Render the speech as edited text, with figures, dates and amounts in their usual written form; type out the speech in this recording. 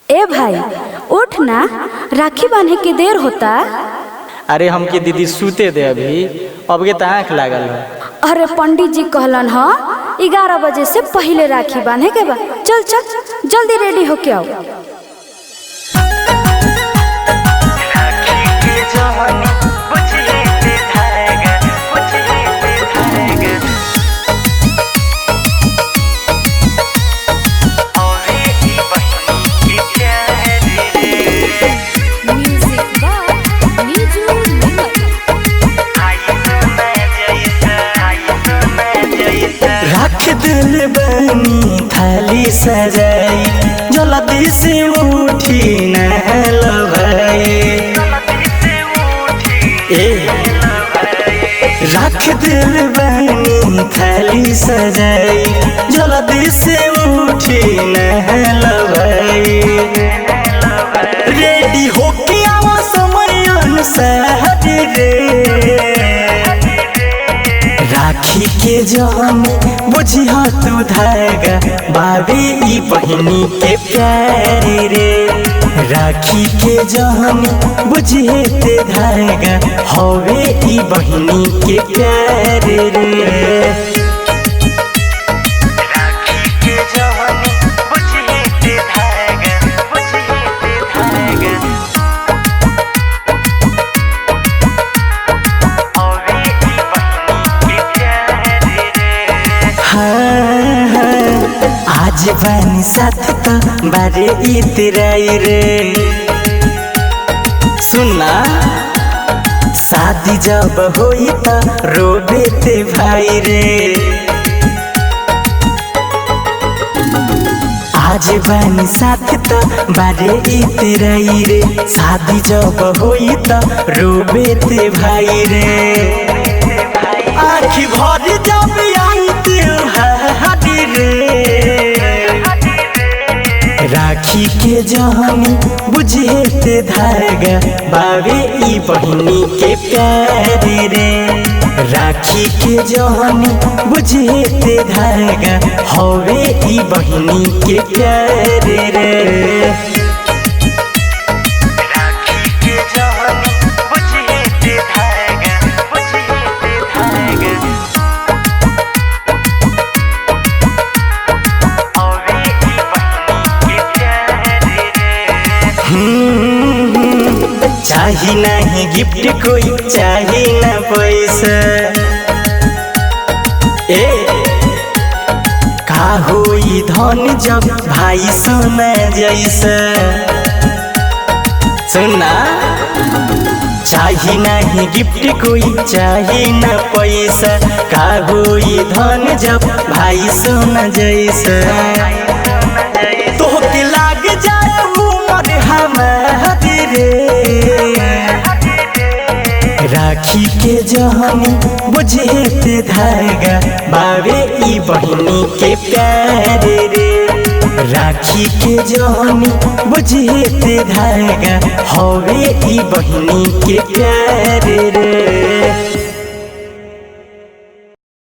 ए भाई उठ ना, राखी बांधे के देर होता। अरे हमके दीदी सूते दे अभी, अब के तो आँख लागल है। अरे पंडित जी कहलन ह 11 बजे से पहले राखी बांधे के बा। चल चल जल्दी रेडी होके आओ। रख दिल बनी थाली सजाई, जल्दी से उठी नहल भाई। रख दिल बनी थाली सजाई, जल्दी से उठी नहल भाई। रेडी होके आवा समय अनुसार रे, राखी के जहन बुझिया तू धागा, बाबे ई बहिनी के प्यार रे। राखी के जहन बुझिए ते धागा, हवे ई बहिनी के प्यार रे। आज बनी साथ तो बारे इतराई रे। सुनना शादी जब होई तो रोबे ते भाई रे। आज बनी साथ तो बारे इतराई रे, शादी जब होई तो रोबे ते भाई रे। आखी भर जब आई त्योहार रे, राखी के जहनी बुझे ते धागा, बाबे ई बहिनी के प्यार रे। राखी के जहनी बुझे ते धागा, हवे ई बहिनी के प्यार रे। चाही नहीं गिफ्ट कोई, चाही ना पैसा। का होई धन जब भाई सोना जैसा। सुनना चाही नहीं गिफ्ट कोई, चाही ना पैसा। का होई धन जब भाई सोना जैसा। तो के लाग जाए उमर हमारी रे, राखी के जहनी बुझे ते धागा, बाबे ई बहिनी के प्यार रे। राखी के जहनी बुझे ते धागा, हवे ई बहिनी के प्यार रे।